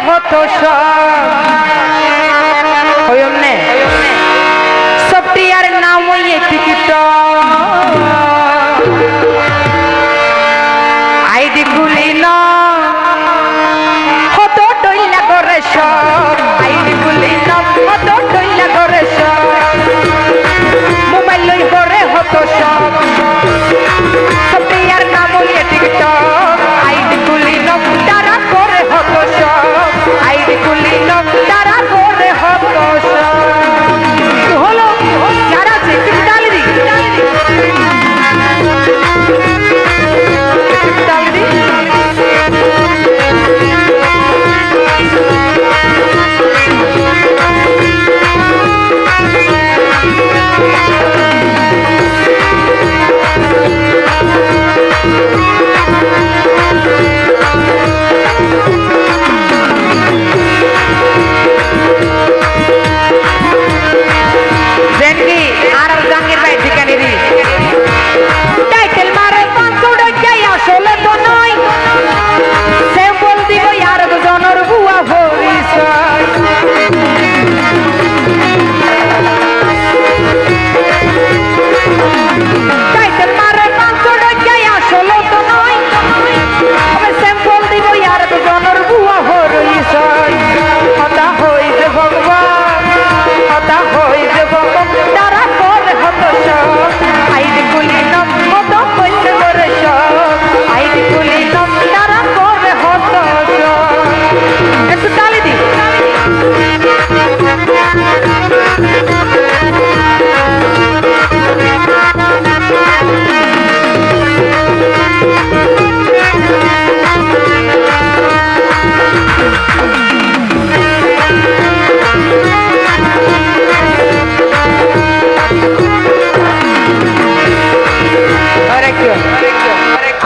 হতো সব হইমনে সফটওয়্যার নাম ওই টিকিট আইডি খুলি না হতো টইলা করে সব আইডি খুলি না হতো টইলা করে সব মোবাইল লই করে হতো সব সফটওয়্যার নাম ওই টিকিট আইডি খুলি না তারা করে হতো সব আইডি খুলি না তারা করে হতো সব হলো যারা সেক্রেটারি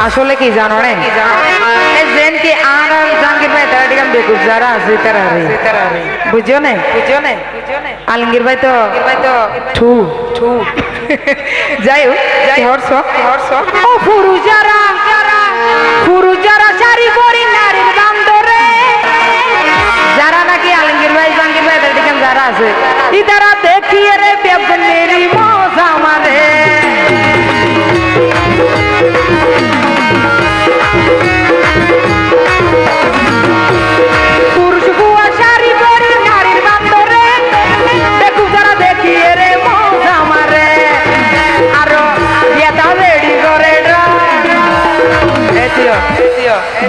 আসলে কি জানো রে যেন কি আর জাহাঙ্গীর ভাই তারা দিকে বেকুব যারা আছে তারা বুঝছো না আলমগীর ভাই তো ঠু ঠু যাই হর্ষ ও ফুরুজারা শাড়ি পরি নারীর বান্দরে যারা নাকি আলমগীর ভাই জাহাঙ্গীর ভাই তারা দিকে যারা আছে ইতারা দেখিয়ে রে বেগুনেরি মজা মারে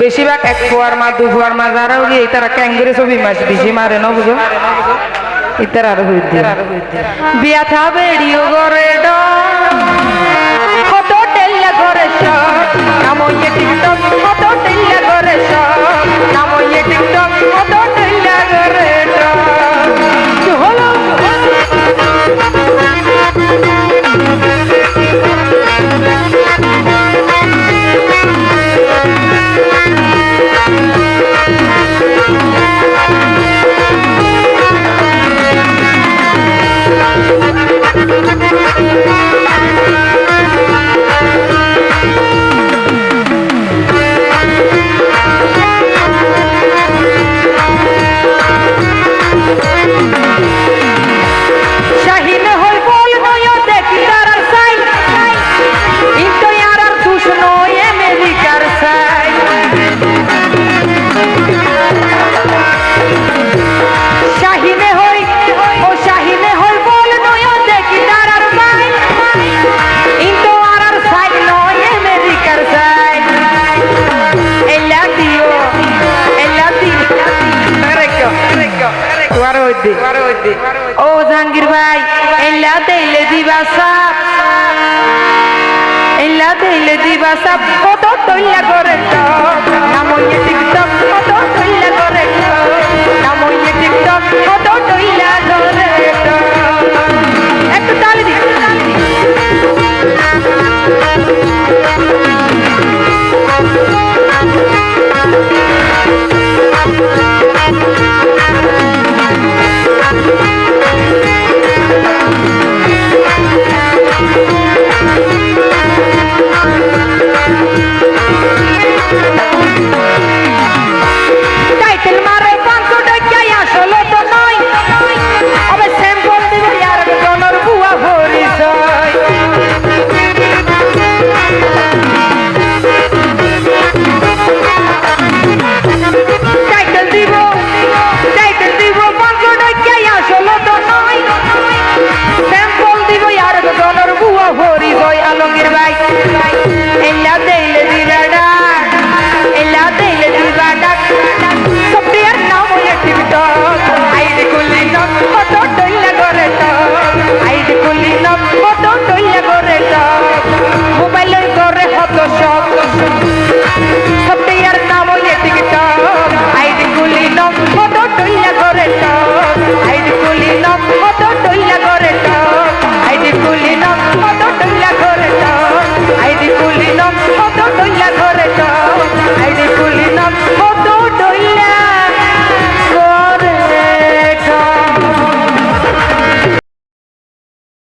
বেশিরভাগ এক ফুয়ার মা দু ফুয়ার মা যারা উড়ি তারা ক্যাঙ্গুরে ছবি মাছ বেশি মারে না বুঝো ইতার আরো হই দিয়ে বিয়া থা বেড়িও করে ফটো টেল্লা করে সব নামো ইয়ে টিকটক ফটো টেল্লা করে সব নামো ইয়ে টিকটক ফটো টেল্লা করে সব হলো ও জাহাঙ্গীর ভাই এলা দেইলে দিবা সাপ কত তৈলা করে নাম টিকটক কত